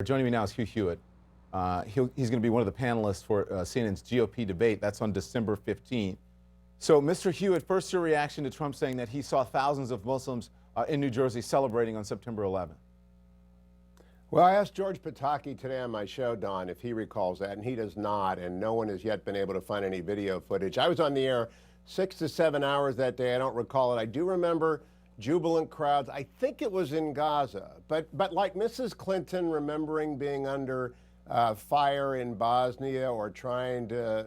Joining me now is Hugh Hewitt. He's going to be one of the panelists for CNN's GOP debate. That's on December 15th. So, Mr. Hewitt, first your reaction to Trump saying that he saw thousands of Muslims in New Jersey celebrating on September 11th. Well, I asked George Pataki today on my show, Don, if he recalls that, and he does not, and no one has yet been able to find any video footage. I was on the air 6 to 7 hours that day. I don't recall it. I do remember jubilant crowds. I think it was in Gaza, but like Mrs. Clinton remembering being under fire in Bosnia or trying to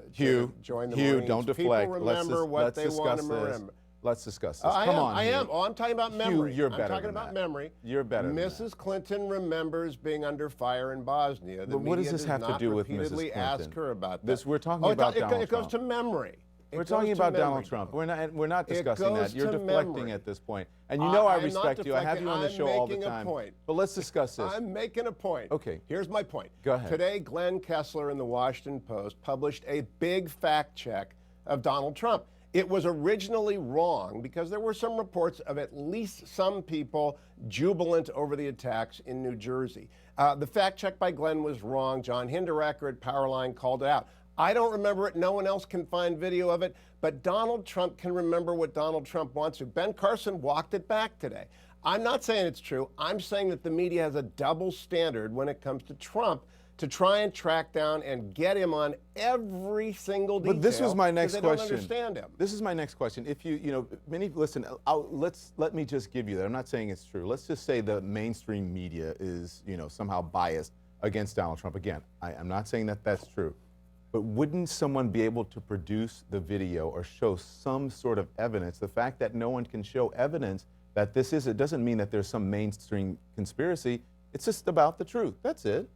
join the Marines. Don't deflect. People remember what they want to remember. Let's discuss this. I am. Oh, I'm talking about memory. You're better I'm talking than about that. memory. You're better than Mrs. that. Clinton remembers being under fire in Bosnia. But what does this have to do with Mrs. Clinton? Ask her about that. We're talking about Donald Trump. It goes to memory. We're talking about Donald Trump. We're not discussing that. You're deflecting at this point. And you know I respect you. I have you on the show all the time. But let's discuss this. I'm making a point. Okay. Here's my point. Go ahead. Today, Glenn Kessler in the Washington Post published a big fact check of Donald Trump. It was originally wrong because there were some reports of at least some people jubilant over the attacks in New Jersey. The fact check by Glenn was wrong. John Hinderaker at Powerline called it out. I don't remember it. No one else can find video of it. But Donald Trump can remember what Donald Trump wants to. Ben Carson walked it back today. I'm not saying it's true. I'm saying that the media has a double standard when it comes to Trump to try and track down and get him on every single detail. But this was my next question. They don't understand him. This is my next question. If listen, let me just give you that. I'm not saying it's true. Let's just say the mainstream media is, somehow biased against Donald Trump. Again, I'm not saying that that's true. But wouldn't someone be able to produce the video or show some sort of evidence? The fact that no one can show evidence that it doesn't mean that there's some mainstream conspiracy. It's just about the truth. That's it.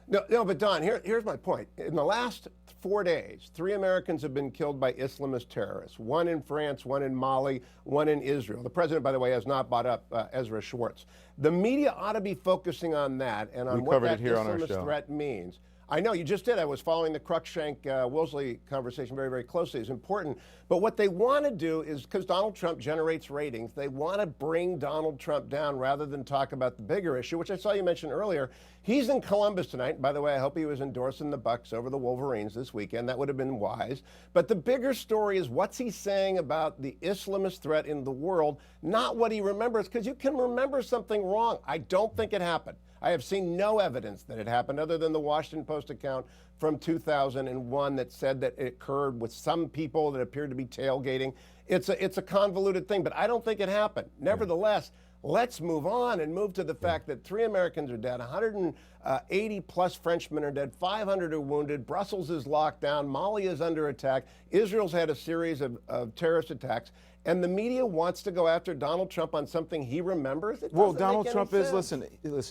No, but Don, here's my point. In the last 4 days, 3 Americans have been killed by Islamist terrorists. 1 in France, 1 in Mali, 1 in Israel. The president, by the way, has not bought up Ezra Schwartz. The media ought to be focusing on that and on what that Islamist threat means. I know, you just did. I was following the Cruikshank-Woolsey conversation very, very closely. It's important. But what they want to do is, because Donald Trump generates ratings, they want to bring Donald Trump down rather than talk about the bigger issue, which I saw you mention earlier. He's in Columbus tonight. By the way, I hope he was endorsing the Bucks over the Wolverines this weekend. That would have been wise. But the bigger story is what's he saying about the Islamist threat in the world, not what he remembers, because you can remember something wrong. I don't think it happened. I have seen no evidence that it happened other than the Washington Post account from 2001 that said that it occurred with some people that appeared to be tailgating. It's a convoluted thing, but I don't think it happened. Nevertheless, let's move on and move to the fact that 3 Americans are dead, 180 plus Frenchmen are dead, 500 are wounded, Brussels is locked down, Mali is under attack, Israel's had a series of terrorist attacks, and the media wants to go after Donald Trump on something he remembers? Well, Donald Trump is, listen,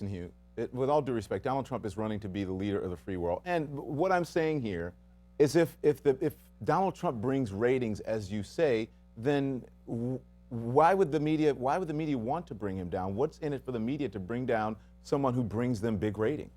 Hugh, with all due respect, Donald Trump is running to be the leader of the free world. And what I'm saying here is if Donald Trump brings ratings, as you say, then why would the media want to bring him down? What's in it for the media to bring down someone who brings them big ratings?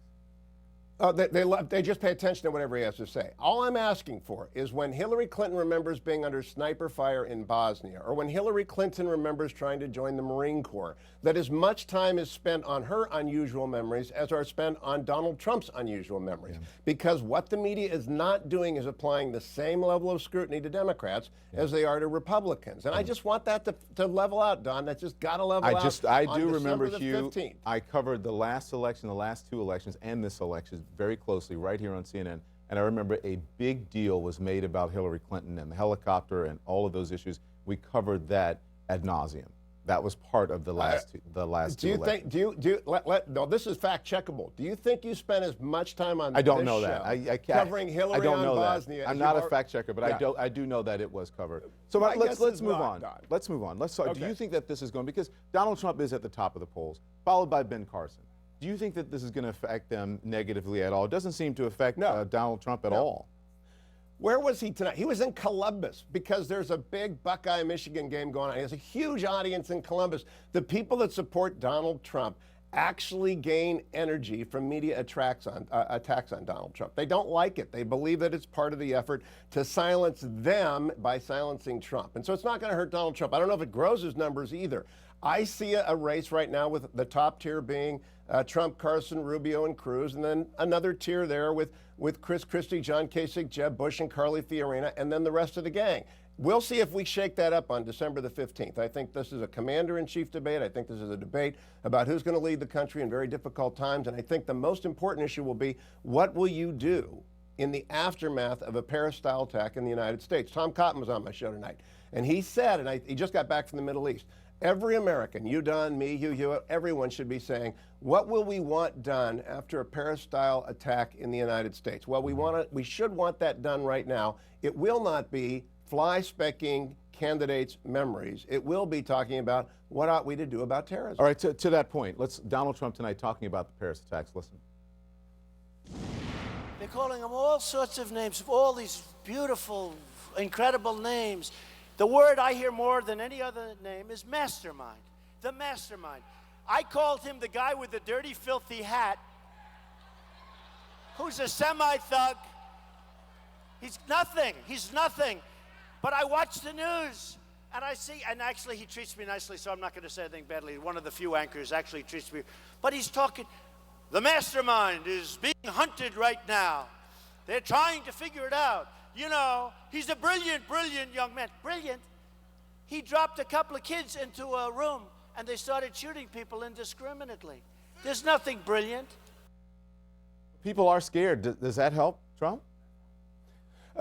They just pay attention to whatever he has to say. All I'm asking for is when Hillary Clinton remembers being under sniper fire in Bosnia, or when Hillary Clinton remembers trying to join the Marine Corps, that as much time is spent on her unusual memories as are spent on Donald Trump's unusual memories. Yeah. Because what the media is not doing is applying the same level of scrutiny to Democrats as they are to Republicans. And I just want that to level out, Don. That's just got to level out. I do remember, Hugh, 15th. I covered the last election, the last 2 elections, and this election very closely right here on CNN. And I remember a big deal was made about Hillary Clinton and the helicopter and all of those issues. We covered that ad nauseum. That was part of the last two elections. No, this is fact checkable. Do you think you spent as much time on I don't know that. I covering Hillary on Bosnia? I'm not a fact checker, but I do know that it was covered. So let's move on. Let's move on. Let's talk. Okay. Do you think that this is going, because Donald Trump is at the top of the polls, followed by Ben Carson. Do you think that this is going to affect them negatively at all? It doesn't seem to affect Donald Trump at all. Where was he tonight? He was in Columbus because there's a big Buckeye-Michigan game going on. He has a huge audience in Columbus. The people that support Donald Trump actually gain energy from media attacks on Donald Trump. They don't like it. They believe that it's part of the effort to silence them by silencing Trump. And so it's not going to hurt Donald Trump. I don't know if it grows his numbers either. I see a race right now with the top tier being Trump, Carson, Rubio, and Cruz, and then another tier there with Chris Christie, John Kasich, Jeb Bush, and Carly Fiorina, and then the rest of the gang. We'll see if we shake that up on December the 15th. I think this is a commander-in-chief debate. I think this is a debate about who's going to lead the country in very difficult times. And I think the most important issue will be, what will you do in the aftermath of a Paris-style attack in the United States? Tom Cotton was on my show tonight, and he said, and he just got back from the Middle East, every American, you, Don, me, Hugh Hewitt, everyone should be saying, what will we want done after a Paris-style attack in the United States? Well, we should want that done right now. It will not be fly-specking candidates' memories. It will be talking about what ought we to do about terrorism. All right, to that point, Donald Trump tonight talking about the Paris attacks. Listen. They're calling them all sorts of names, all these beautiful, incredible names. The word I hear more than any other name is mastermind. The mastermind. I called him the guy with the dirty, filthy hat, who's a semi-thug. He's nothing. He's nothing. But I watch the news, and I see, and actually he treats me nicely, so I'm not going to say anything badly. One of the few anchors actually treats me. But he's talking, the mastermind is being hunted right now. They're trying to figure it out. You know, he's a brilliant, brilliant young man. Brilliant. He dropped a couple of kids into a room, and they started shooting people indiscriminately. There's nothing brilliant. People are scared. Does that help Trump?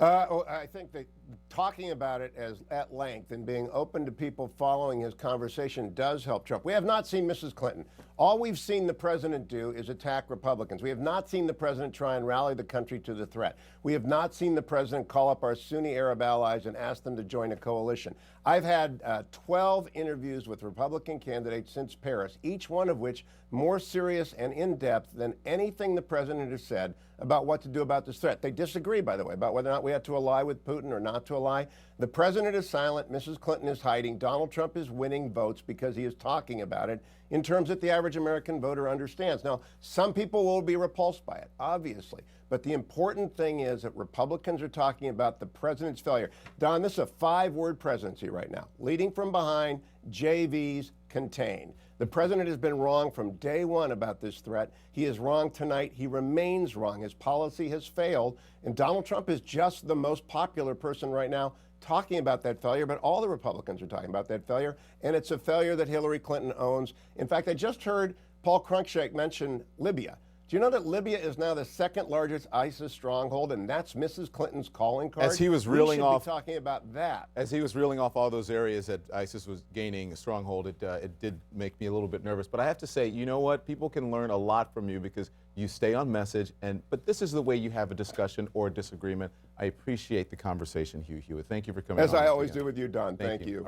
I think that talking about it at length and being open to people following his conversation does help Trump. We have not seen Mrs. Clinton. All we've seen the president do is attack Republicans. We have not seen the president try and rally the country to the threat. We have not seen the president call up our Sunni Arab allies and ask them to join a coalition. I've had 12 interviews with Republican candidates since Paris, each one of which more serious and in-depth than anything the president has said about what to do about this threat. They disagree, by the way, about whether or not we have to ally with Putin or not to ally. The president is silent. Mrs. Clinton is hiding. Donald Trump is winning votes because he is talking about it in terms that the average American voter understands. Now, some people will be repulsed by it, obviously. But the important thing is that Republicans are talking about the president's failure. Don, this is a 5-word presidency right now. Leading from behind, JVs, contain. The president has been wrong from day one about this threat. He is wrong tonight. He remains wrong. His policy has failed. And Donald Trump is just the most popular person right now talking about that failure, but all the Republicans are talking about that failure, and it's a failure that Hillary Clinton owns. In fact, I just heard Paul Cruikshank mention Libya. Do you know that Libya is now the second largest ISIS stronghold, and that's Mrs. Clinton's calling card? As he was reeling off, we should be talking about that. As he was reeling off all those areas that ISIS was gaining a stronghold, it did make me a little bit nervous. But I have to say, you know what? People can learn a lot from you because you stay on message. But this is the way you have a discussion or a disagreement. I appreciate the conversation, Hugh Hewitt. Thank you for coming on. As I always do with you, Don. Thank you.